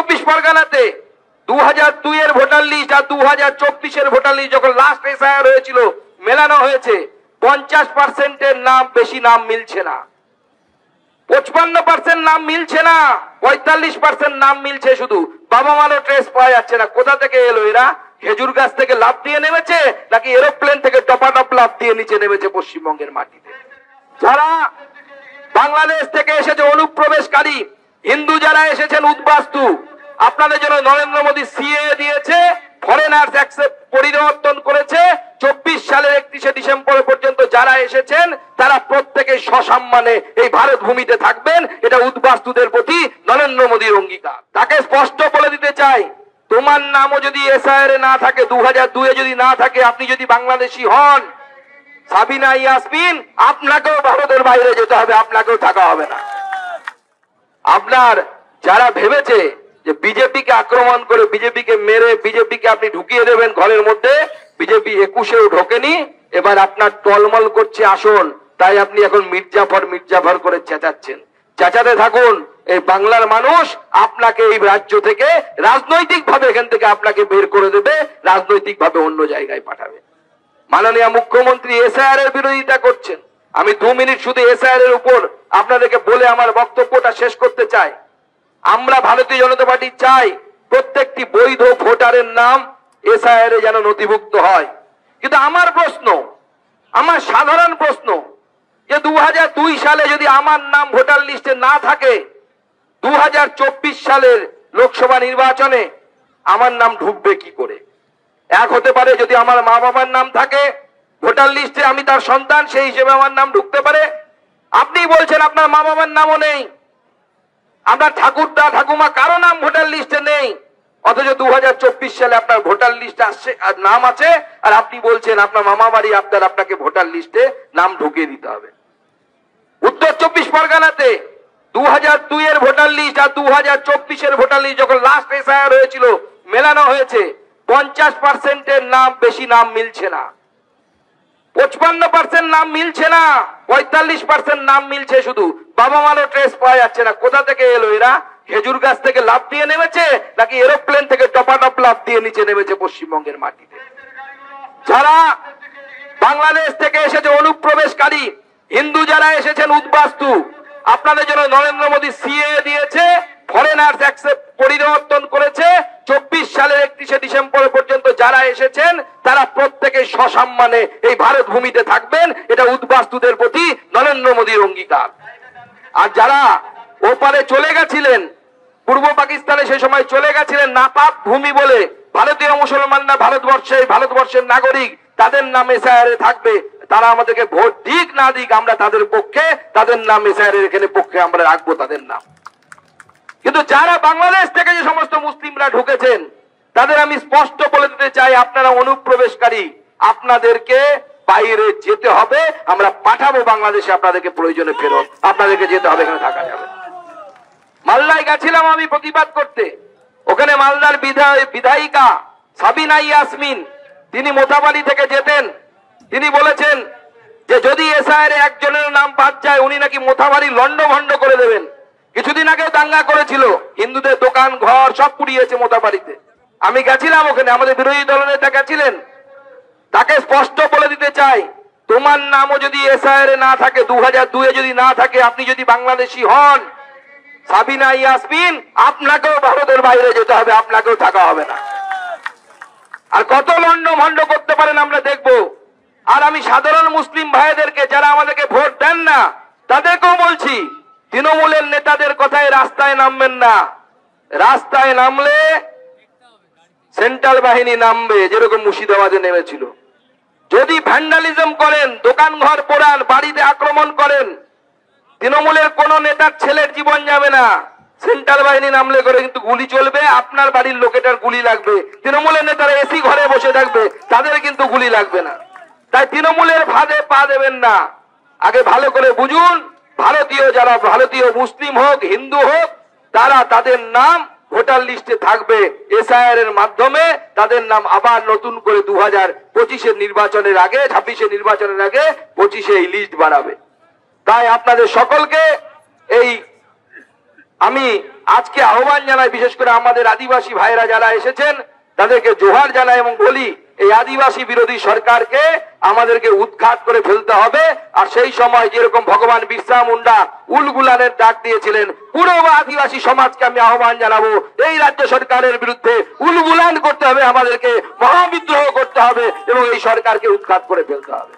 পরগনাতে 2002 এর voter list আর 2024 voter list যখন last SIR হয়েছিল মেলানো হয়েছে, 50% নাম বেশি নাম মিলছে না, 55% নাম মিলছে না, 45% নাম মিলছে, শুধু বাবা মারও ট্রেস পাওয়া যাচ্ছে না। কোথা থেকে এলো এরা? খেজুর গাছ থেকে লাফ দিয়ে নেমেছে নাকি এরোপ্লেন থেকে টপাটপ লাফ দিয়ে নিচে নেমেছে পশ্চিমবঙ্গের মাটিতে? যারা বাংলাদেশ থেকে এসেছে অনুপ্রবেশকারী হিন্দু যারা এসেছেন উদ্বাস্তু, আপনাদের জন্য নরেন্দ্র মোদী সিএ দিয়েছে, ফরেনার্স অ্যাক্সেপ্ট পরিবর্তন করেছে। 24 সালের 31শে ডিসেম্বর পর্যন্ত যারা এসেছেন তারা প্রত্যেকে সসম্মানে এই ভারত ভূমিতে থাকবেন। এটা উদ্বাস্তুদের প্রতি নরেন্দ্র মোদীর অঙ্গীকার। তাকে স্পষ্ট বলে দিতে চাই, তোমার নামও যদি এসআইআর এ না থাকে, 2002 যদি না থাকে, আপনি যদি বাংলাদেশি হন, সাবিনা ইয়াসমিন, আপনাকেও ভারতের বাইরে যেতে হবে, আপনাকেও থাকা হবে না। আপনার যারা ভেবেছে যে বিজেপিকে আক্রমণ করে, বিজেপিকে মেরে, বিজেপিকে আপনি ঢুকিয়ে দেবেন ঘরের মধ্যে, বিজেপি 21-এও ঢোকেনি, এবার আপনার টলমল করছে আসন, তাই আপনি এখন মির্জাফর করে চেঁচাচ্ছেন। চেঁচাতে থাকুন, এই বাংলার মানুষ আপনাকে এই রাজ্য থেকে রাজনৈতিক ভাবে এখান থেকে আপনাকে বের করে দেবে, রাজনৈতিক ভাবে অন্য জায়গায় পাঠাবে। মাননীয় মুখ্যমন্ত্রী এসআইআর এর বিরোধিতা করছেন। আমি 2 মিনিট শুধু এসআইআর এর উপর আপনাদেরকে বলে আমার বক্তব্যটা শেষ করতে চাই। আমরা ভারতীয় জনতা পার্টি চাই প্রত্যেকটি বৈধ ভোটারের নাম এসআইআর এ যেন নথিভুক্ত হয়। কিন্তু আমার প্রশ্ন, আমার সাধারণ প্রশ্ন, যে 2002 সালে যদি আমার নাম ভোটার লিস্টে না থাকে, 2024 সালের লোকসভা নির্বাচনে আমার নাম ঢুকবে কি করে? এক হতে পারে যদি আমার মা বাবার নাম থাকে ভোটার লিস্টে, আমি তার সন্তান, সেই হিসেবে আমার নাম ঢুকতে পারে। আপনি বলছেন আপনার মা বাবার নামও নেই, আপনার ঠাকুরদা ঠাকুমা কারো নাম ভোটার লিস্টে নেই, অথচ 2024 সালে আপনার ভোটার লিস্টে আসছে, নাম আছে, আর আপনি বলছেন আপনার মামা বাড়ি আপনাকে ভোটার লিস্টে নাম ঢুকিয়ে দিতে হবে। উত্তর 24 পরগনাতে 2002 এর ভোটার লিস্ট আর 2024 ভোটার লিস্ট যখন লাস্ট এসআইআর হয়েছিল মেলানো হয়েছে, 50% নাম বেশি নাম মিলছে না, 55% নাম মিলছে না, 45% নাম মিলছে, শুধু বাবা মারও ট্রেস পাওয়া যাচ্ছে না। কোথা থেকে এলো এরা? খেজুর গাছ থেকে লাফ দিয়ে নেমেছে নাকি এরোপ্লেন থেকে টপাটপ লাফ দিয়ে নিচে নেমেছে পশ্চিমবঙ্গের মাটিতে? যারা বাংলাদেশ থেকে এসেছে অনুপ্রবেশকারী হিন্দু যারা এসেছেন উদ্বাস্তু, আপনাদের জন্য নরেন্দ্র মোদী সিএ দিয়েছে, ফরেনার্স অ্যাক্সেপ্ট পরিবর্তন করেছে। 24 সালের 31শে ডিসেম্বর পর্যন্ত যারা এসেছেন তারা প্রত্যেকে সসম্মানে এই ভারত ভূমিতে থাকবেন। এটা উদ্বাস্তুদের প্রতি নরেন্দ্র মোদীর অঙ্গীকার। আর যারা ওপারে চলে গেছিলেন, পূর্ব পাকিস্তানে সে সময় চলে গেছিলেন নাপাক ভূমি বলে, ভারতীয় মুসলমানরা ভারতবর্ষের নাগরিক, তাদের নাম এসআইআর এ থাকবে। তারা আমাদেরকে ভোট দিক না দিক, আমরা তাদের পক্ষে, তাদের নাম এসআইআর এর এখানে পক্ষে আমরা রাখবো তাদের নাম। কিন্তু যারা বাংলাদেশ থেকে যে সমস্ত মুসলিমরা ঢুকেছেন তাদের আমি স্পষ্ট বলে দিতে চাই, আপনারা অনুপ্রবেশকারী, আপনাদেরকে বাইরে যেতে হবে, আমরা পাঠাবো বাংলাদেশে, আপনাদেরকে প্রয়োজনে ফেরত, আপনাদেরকে যেতে হবে, এখানে থাকা যাবে। মালদায় গেছিলাম আমি প্রতিবাদ করতে, ওখানে মালদার বিধায়িকা সাবিনা ইয়াসমিন, তিনি মোথাবাড়ি থেকে যেতেন, তিনি বলেছেন যে যদি এসআইআর এ একজনের নাম বাদ যায় উনি নাকি মোথাবাড়ি লন্ডভন্ড করে দেবেন। কিছুদিন আগে দাঙ্গা করেছিল, হিন্দুদের দোকান ঘর সব পুড়িয়েছে মোথাবাড়িতে। আমি গেছিলাম ওখানে, আমাদের বিরোধী দলনেতা গেছিলেন। তাকে স্পষ্ট বলে দিতে চাই, তোমার নামও যদি এসআইআর এ না থাকে, 2002 যদি না থাকে, আপনি যদি বাংলাদেশি হন, সাবিনা ইয়াসমিন, আপনাকেও ভারতের বাইরে যেতে হবে, আপনাকেও থাকা হবে না। আর কত লন্ডভন্ড করতে পারেন আমরা দেখব। আর আমি সাধারণ মুসলিম ভাইদেরকে, যারা আমাদেরকে ভোট দেন না, তাদেরকেও বলছি, তৃণমূলের নেতাদের কথায় রাস্তায় নামবেন না। রাস্তায় নামলে সেন্ট্রাল বাহিনী নামবে, যেরকম মুর্শিদাবাদে নেমেছিল। যদি ভ্যান্ডালিজম করেন, দোকান ঘর পোড়ান, বাড়িতে আক্রমণ করেন, তৃণমূলের কোন নেতার ছেলের জীবন যাবে না। সেন্ট্রাল বাহিনী নামলে করে কিন্তু গুলি চলবে, আপনার বাড়ির লোকেটার গুলি লাগবে। তৃণমূলের নেতারা এসি ঘরে বসে থাকবে, তাদের কিন্তু গুলি লাগবে না। তাই তৃণমূলের ফাঁদে পা দেবেন না। আগে ভালো করে বুঝুন, ভারতীয় যারা, ভারতীয় মুসলিম হোক হিন্দু হোক, তারা তাদের নাম ভোটার লিস্টে থাকবে। এসআইআর এর মাধ্যমে তাদের নাম আবার নতুন করে 2025 নির্বাচনের আগে, 26 নির্বাচনের আগে 25 এই লিস্ট বাড়াবে। তাই আপনাদের সকলকে এই আমি আজকে আহ্বান জানাই, বিশেষ করে আমাদের আদিবাসী ভাইরা যারা এসেছেন তাদেরকে জোহার জানাই এবং বলি, এই আদিবাসী বিরোধী সরকারকে আমাদেরকে উৎখাত করে ফেলতে হবে। আর সেই সময় যেরকম ভগবান বিরসা মুন্ডা উলগুলানের ডাক দিয়েছিলেন, পুরো আদিবাসী সমাজকে আমি আহ্বান জানাবো, এই রাজ্য সরকারের বিরুদ্ধে উলগুলান করতে হবে, আমাদেরকে মহাবিদ্রোহ করতে হবে এবং এই সরকারকে উৎখাত করে ফেলতে হবে।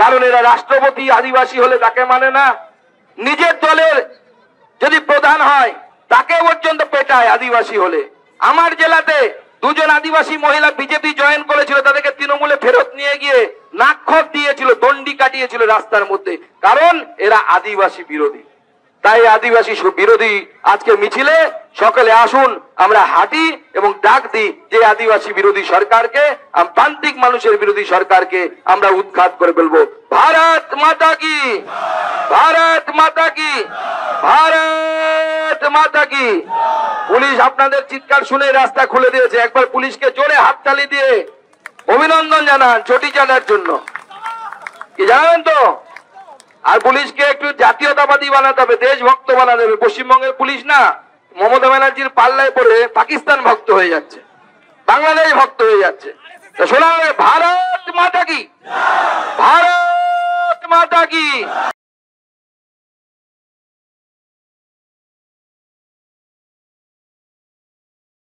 কারণ এরা রাষ্ট্রপতি আদিবাসী হলে তাকে মানে না, নিজের দলের যদি প্রধান হয় তাকে পর্যন্ত পেটায় আদিবাসী হলে। আমার জেলাতে দুজন আদিবাসী মহিলা বিজেপি জয়েন করেছিল, তাদেরকে তৃণমূলে ফেরত নিয়ে গিয়ে নাক্ষর দিয়েছিল, দণ্ডি কাটিয়েছিল রাস্তার মধ্যে, কারণ এরা আদিবাসী বিরোধী। তাই আদিবাসী বিরোধী আজকে মিছিলে সকলে আসুন, আমরা হাঁটি এবং ডাক দিই যে আদিবাসী বিরোধী সরকারকে, প্রান্তিক মানুষের বিরোধী সরকারকে আমরা উৎখাত করে ফেলবো। ভারত মাতা কি, ভারত মাতা কি, ভারত মাতা কি। পুলিশ আপনাদের চিৎকার শুনে রাস্তা খুলে দিয়েছে, একবার পুলিশকে জোরে হাততালি দিয়ে অভিনন্দন জানান চটি চাঁদার জন্য। কি জানেন তো, আর পুলিশকে একটু জাতীয়তাবাদী বানাতে হবে, দেশভক্ত বানাতে হবে। পশ্চিমবঙ্গের পুলিশ না মমতা ব্যানার্জির পাল্লায় পড়ে পাকিস্তান ভক্ত হয়ে যাচ্ছে, বাংলাদেশ ভক্ত হয়ে যাচ্ছে। শোনা হবে ভারত মাতা কি, ভারত মাতা কি।